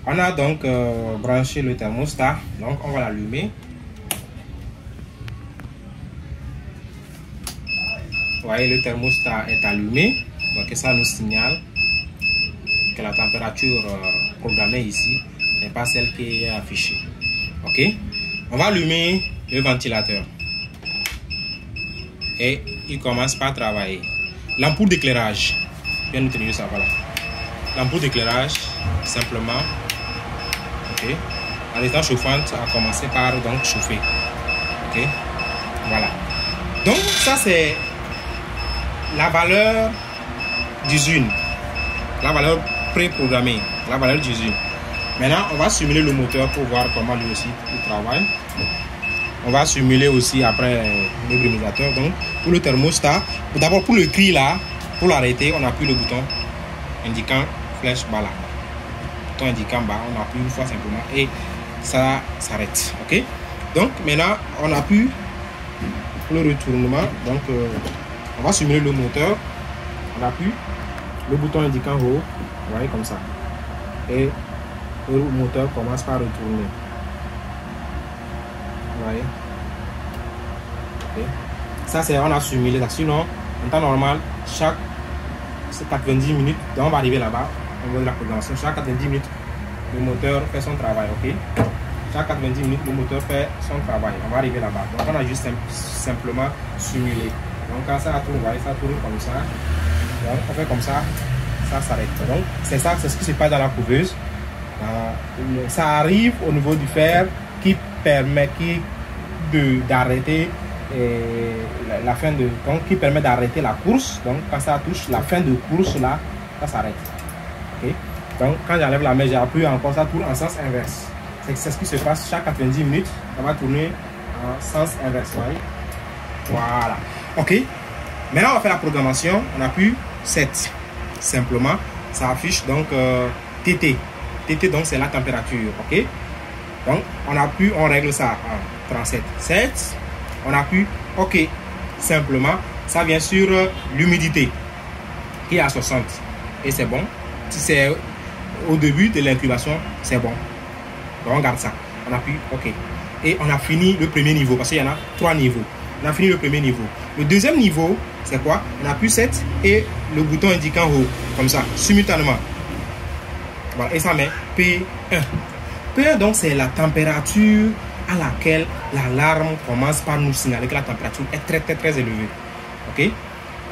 On a donc branché le thermostat, donc on va l'allumer. Vous voyez, le thermostat est allumé, donc ça nous signale que la température programmée ici n'est pas celle qui est affichée. Ok, on va allumer le ventilateur et il commence par travailler. L'ampoule d'éclairage, bien entendu, ça, voilà. L'ampoule d'éclairage, simplement, ok, en étant chauffante, a commencé par donc chauffer. Ok, voilà. Donc ça c'est la valeur d'usine, la valeur préprogrammée, la valeur d'usine. Maintenant, on va simuler le moteur pour voir comment lui aussi il travaille. On va simuler aussi après le brumisateur. Donc, pour le thermostat, d'abord pour le cri là, pour l'arrêter, on appuie le bouton indiquant flèche bas là. Bouton indiquant bas, on appuie une fois simplement et ça s'arrête. Ok. Donc, maintenant, on appuie pour le retournement. Donc, on va simuler le moteur. On appuie le bouton indiquant haut. Vous voyez comme ça. Et le moteur commence par retourner. Vous voyez. Okay. Ça c'est on a simulé ça. Sinon, en temps normal, chaque 90 minutes, donc on va arriver là-bas, on voit la programmation. Chaque 90 minutes, le moteur fait son travail. Ok. Chaque 90 minutes, le moteur fait son travail. On va arriver là-bas. Donc on a juste simplement simulé. Donc quand ça tourne, vous voyez, ça tourne comme ça. Donc on fait comme ça, ça s'arrête. Donc c'est ça, c'est ce qui se passe dans la couveuse. Ça arrive au niveau du fer qui permet d'arrêter la fin de, donc qui permet d'arrêter la course. Donc quand ça touche la fin de course là, ça s'arrête. Okay. Donc quand j'enlève la main, j'appuie encore, ça tourne en sens inverse. C'est ce qui se passe chaque 90 minutes, ça va tourner en sens inverse. Voyez. Voilà. Ok. Maintenant on va faire la programmation. On appuie 7. Simplement, ça affiche donc TT. TT donc c'est la température. Ok. Donc on appuie, on règle ça à 37. 7. On appuie OK. Simplement, ça vient sur l'humidité qui est à 60. Et c'est bon. Si c'est au début de l'incubation, c'est bon. Donc on garde ça. On appuie OK. Et on a fini le premier niveau parce qu'il y en a 3 niveaux. On a fini le premier niveau. Le deuxième niveau, c'est quoi? On appuie 7 et le bouton indiquant haut. Comme ça, simultanément. Voilà, et ça met P1. P1, donc, c'est la température à laquelle l'alarme commence par nous signaler que la température est très élevée. Ok?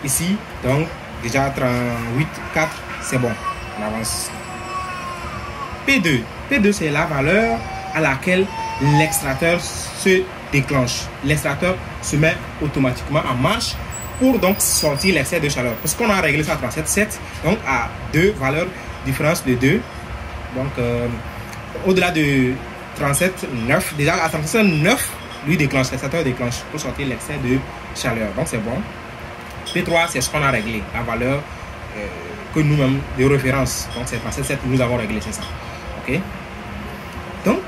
Ici, donc, déjà 38,4, c'est bon. On avance. P2. P2, c'est la valeur à laquelle l'extracteur se déclenche. L'extracteur se met automatiquement en marche pour donc sortir l'excès de chaleur. Parce qu'on a réglé ça à 37,7, donc à 2 valeurs, différence de 2. Donc, au-delà de 37,9, déjà à 37,9, lui déclenche, l'extracteur déclenche pour sortir l'excès de chaleur. Donc, c'est bon. P3, c'est ce qu'on a réglé, la valeur que nous-mêmes de référence. Donc, c'est 37,7 nous avons réglé, c'est ça. Ok. Donc,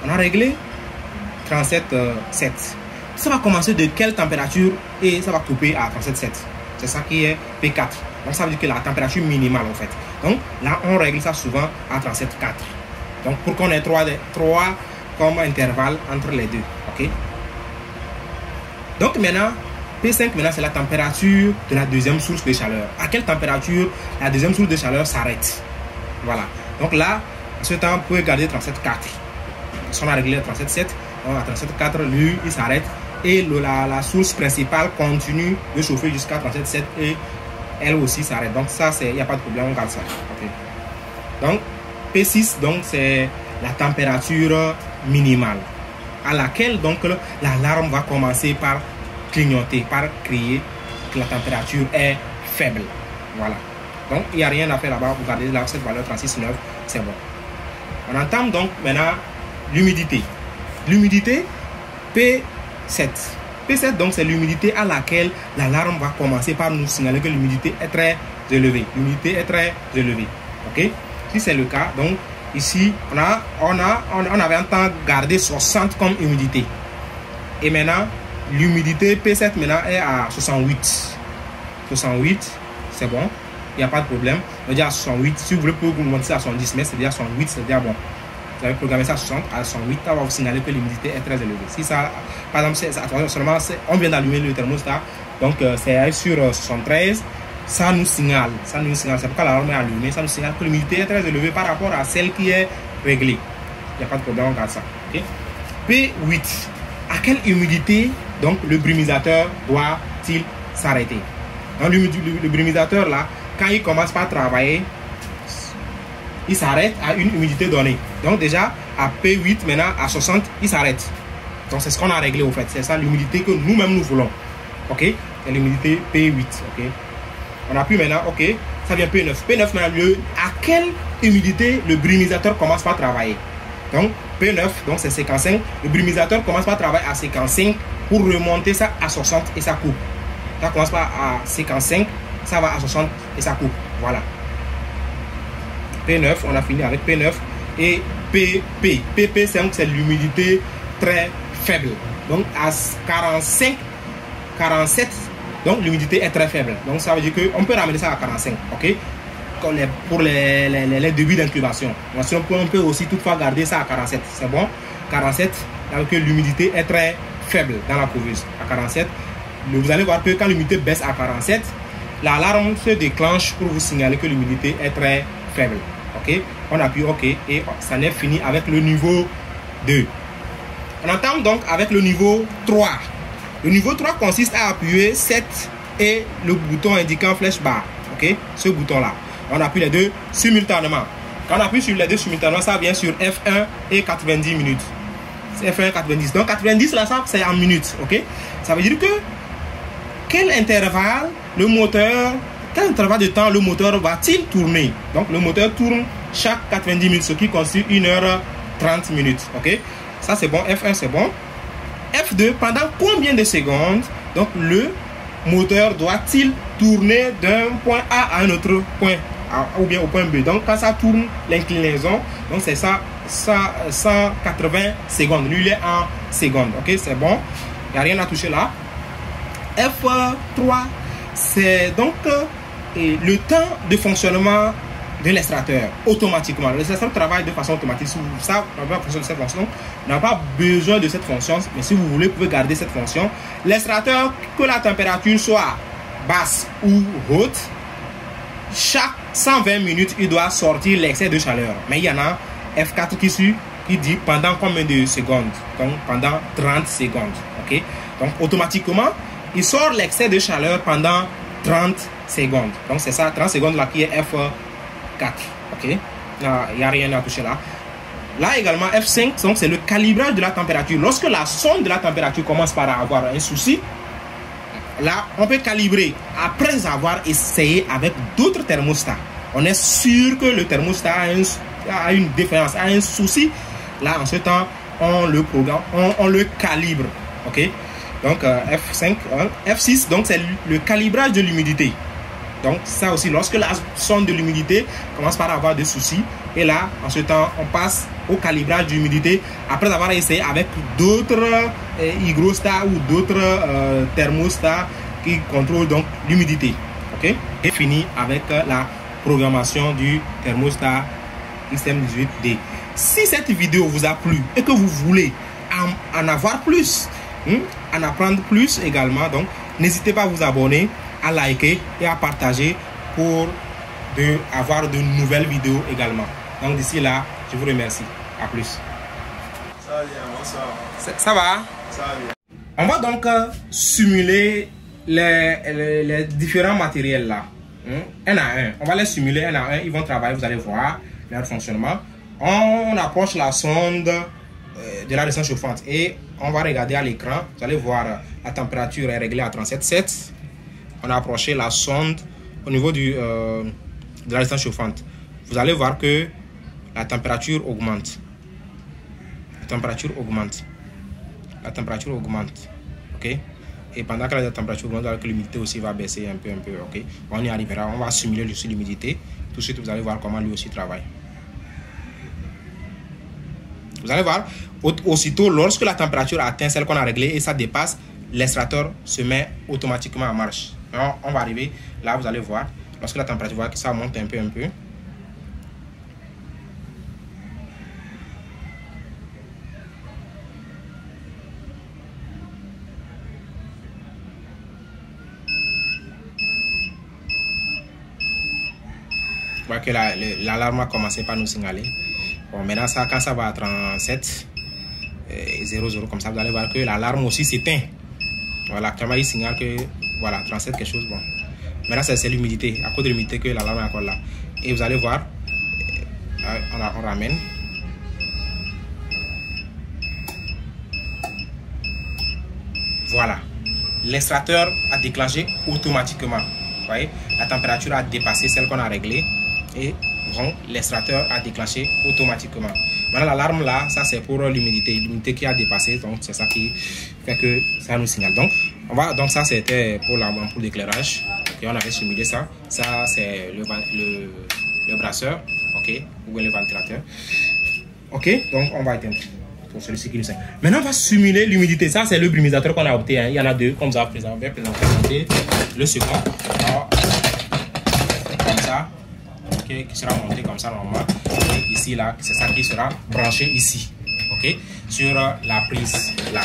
on a réglé 37,7. Ça va commencer de quelle température et ça va couper à 37,7. C'est ça qui est P4. Donc, ça veut dire que la température minimale, en fait. Donc, là, on règle ça souvent à 37,4. Donc, pour qu'on ait 3 comme intervalle entre les deux. OK? Donc, maintenant, P5, maintenant, c'est la température de la deuxième source de chaleur. À quelle température la deuxième source de chaleur s'arrête? Voilà. Donc, là, à ce temps, on peut garder 37,4. Si on a réglé à 37,7, à 37,4, lui, il s'arrête. Et la source principale continue de chauffer jusqu'à 37,7 et elle aussi s'arrête. Donc ça, il n'y a pas de problème, on garde ça. Okay. Donc P6, donc c'est la température minimale à laquelle donc l'alarme va commencer par clignoter, par crier que la température est faible. Voilà. Donc il n'y a rien à faire là-bas. Vous regardez là, cette valeur 36,9, c'est bon. On entame donc maintenant l'humidité. L'humidité P7. P7, donc, c'est l'humidité à laquelle l'alarme va commencer par nous signaler que l'humidité est très élevée. L'humidité est très élevée. OK? Si c'est le cas, donc, ici, on avait un temps gardé 60 comme humidité. Et maintenant, l'humidité P7 maintenant est à 68. 68, c'est bon. Il n'y a pas de problème. On dit à 68. Si vous voulez, vous monter à 70, mais c'est déjà 68, c'est déjà bon. vous avez programmé ça à 60, à 108, ça va vous signaler que l'humidité est très élevée. Si ça, par exemple, seulement on vient d'allumer le thermostat, donc c'est sur 73, ça nous signale, c'est pourquoi l'alarme est allumée, ça nous signale que l'humidité est très élevée par rapport à celle qui est réglée. Il n'y a pas de problème, on regarde ça. Okay? P8, à quelle humidité donc le brumisateur doit-il s'arrêter? Dans le brumisateur là, quand il commence par travailler, il s'arrête à une humidité donnée. Donc déjà à P8, maintenant à 60, il s'arrête. Donc c'est ce qu'on a réglé au fait. C'est ça l'humidité que nous-mêmes nous voulons. Ok, c'est l'humidité P8. Ok, on appuie maintenant. Ok, ça vient P9. P9 maintenant, à quelle humidité le brumisateur commence par travailler? Donc P9, donc c'est 55. Le brumisateur commence par travailler à 55 pour remonter ça à 60 et ça coupe. Ça commence par à 55, ça va à 60 et ça coupe. Voilà. P9, on a fini avec P9 et PP. PP, c'est l'humidité très faible. Donc à 45, 47, donc l'humidité est très faible. Donc ça veut dire qu'on peut ramener ça à 45. Ok, pour les débuts d'incubation. On peut aussi toutefois garder ça à 47. C'est bon. 47, alors que l'humidité est très faible dans la couveuse. À 47, vous allez voir que quand l'humidité baisse à 47, l'alarme se déclenche pour vous signaler que l'humidité est très faible. Ok, on appuie OK et ça n'est fini avec le niveau 2. On entame donc avec le niveau 3. Le niveau 3 consiste à appuyer 7 et le bouton indiquant flèche barre. Ok, ce bouton là. On appuie les deux simultanément. Quand on appuie sur les deux simultanément, ça vient sur F1 et 90 minutes. C'est F1 et 90. Donc 90 là, ça c'est en minutes. Ok, ça veut dire que quel intervalle le moteur, quel intervalle de temps le moteur va-t-il tourner? Donc le moteur tourne chaque 90 minutes, ce qui constitue 1h30 minutes. Ok, ça c'est bon. F1 c'est bon. F2, pendant combien de secondes donc le moteur doit-il tourner d'un point A à un autre point A, ou bien au point B? Donc quand ça tourne l'inclinaison, donc c'est ça 180 secondes. Lui il est en secondes. Ok, c'est bon. Il n'y a rien à toucher là. F3, c'est donc le temps de fonctionnement de l'extracteur automatiquement. L'extracteur travaille de façon automatique. Si vous savez la fonction de cette fonction, on n'a pas besoin de cette fonction, mais si vous voulez, vous pouvez garder cette fonction. L'extracteur, que la température soit basse ou haute, chaque 120 minutes, il doit sortir l'excès de chaleur. Mais il y en a F4 qui dit pendant combien de secondes? Donc pendant 30 secondes. Ok, donc automatiquement, il sort l'excès de chaleur pendant 30 secondes. Donc c'est ça, 30 secondes là qui est F4. Ok, il n'y a rien à toucher là. Là également F5, donc c'est le calibrage de la température. Lorsque la sonde de la température commence par avoir un souci, là on peut calibrer après avoir essayé avec d'autres thermostats. On est sûr que le thermostat a une défaillance, a un souci. Là en ce temps, on le programme, on le calibre. Ok. Donc F5, F6, donc c'est le calibrage de l'humidité. Donc ça aussi, lorsque la sonde de l'humidité commence par avoir des soucis, et là, en ce temps, on passe au calibrage de l'humidité après avoir essayé avec d'autres hygrostats ou d'autres thermostats qui contrôlent donc l'humidité. Ok. Et fini avec la programmation du thermostat XM18D. Si cette vidéo vous a plu et que vous voulez en avoir plus, en apprendre plus également, donc n'hésitez pas à vous abonner, à liker et à partager pour avoir de nouvelles vidéos également. Donc d'ici là, je vous remercie. À plus. Ça va bien, bonsoir. Ça va? Ça va bien. On va donc simuler les différents matériels là. Un à un. On va les simuler un à un. Ils vont travailler, vous allez voir leur fonctionnement. On approche la sonde de la résistance chauffante et on va regarder à l'écran. Vous allez voir la température est réglée à 37,7. On a approché la sonde au niveau de la résistance chauffante. Vous allez voir que la température augmente. La température augmente. La température augmente. Ok. Et pendant que la température augmente, l'humidité aussi va baisser un peu. Ok. On y arrivera. On va simuler aussi l'humidité. Tout de suite, vous allez voir comment lui aussi travaille. Vous allez voir, aussitôt, lorsque la température atteint celle qu'on a réglée et ça dépasse, l'extracteur se met automatiquement en marche. Alors, on va arriver, là vous allez voir, lorsque la température, voit que ça monte un peu. voyez que l'alarme a commencé par nous signaler. Bon, maintenant, ça, quand ça va à 37, 00 comme ça, vous allez voir que l'alarme aussi s'éteint. Voilà, actuellement, il signale que, voilà, 37 quelque chose, bon. Maintenant, c'est l'humidité, à cause de l'humidité que l'alarme est encore là. Et vous allez voir, on ramène. Voilà, l'extracteur a déclenché automatiquement. Vous voyez, la température a dépassé celle qu'on a réglée. Et bon, l'extracteur a déclenché automatiquement. Maintenant, l'alarme là, ça c'est pour l'humidité qui a dépassé. Donc, c'est ça qui fait que ça nous signale. Donc, ça c'était pour l'ampoule d'éclairage. Okay, on avait simulé ça. Ça, c'est le brasseur. Ok, ou le ventilateur. Ok, donc on va éteindre pour celui-ci qui nous sert. Maintenant, on va simuler l'humidité. Ça, c'est le brumisateur qu'on a opté. Hein. Il y en a deux, comme ça, on va présenter le second. Alors, comme ça. Okay, qui sera monté comme ça normal. Et ici là, c'est ça qui sera branché ici, ok, sur la prise là.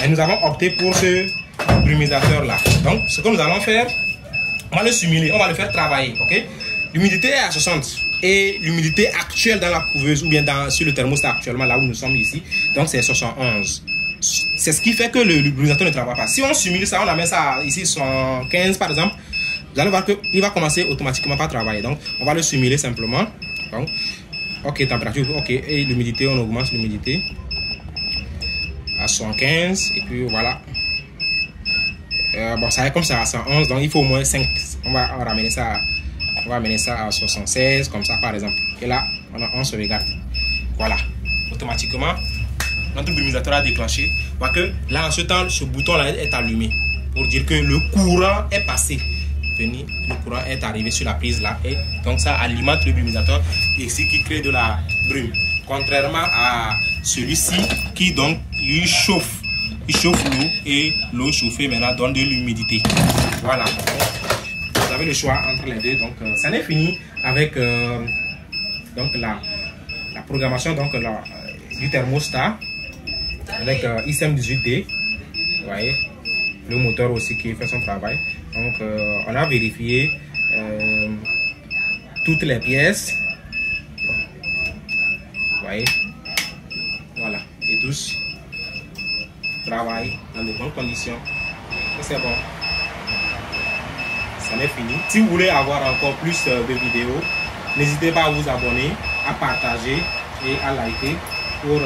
Et nous avons opté pour ce brumisateur là. Donc ce que nous allons faire, on va le simuler, on va le faire travailler, ok. L'humidité est à 60 et l'humidité actuelle dans la couveuse ou bien sur le thermostat actuellement là où nous sommes ici, donc c'est 71. C'est ce qui fait que le brumisateur ne travaille pas. Si on simule ça, on amène ça ici 115 par exemple. Vous allez voir qu'il va commencer automatiquement par travailler. Donc, on va le simuler simplement. Donc, ok, température, ok. Et l'humidité, on augmente l'humidité à 115. Et puis, voilà. Bon, ça est comme ça à 111. Donc, il faut au moins 5. On va ramener ça. On va amener ça à 76, comme ça, par exemple. Et là, on se regarde. Voilà. Automatiquement, notre brumisateur a déclenché. Vous voyez que là, en ce temps, ce bouton-là est allumé. Pour dire que le courant est passé. Le courant est arrivé sur la prise là et donc ça alimente le brumisateur ici qui crée de la brume, contrairement à celui-ci qui donc lui chauffe, il chauffe l'eau et l'eau chauffée maintenant donne de l'humidité. Voilà, vous avez le choix entre les deux. Donc ça n'est fini avec donc la programmation donc du thermostat avec ISM18D. Vous voyez le moteur aussi qui fait son travail. Donc, on a vérifié toutes les pièces. Vous voyez, voilà, et tous travaillent dans de bonnes conditions. C'est bon. Ça n'est fini. Si vous voulez avoir encore plus de vidéos, n'hésitez pas à vous abonner, à partager et à liker pour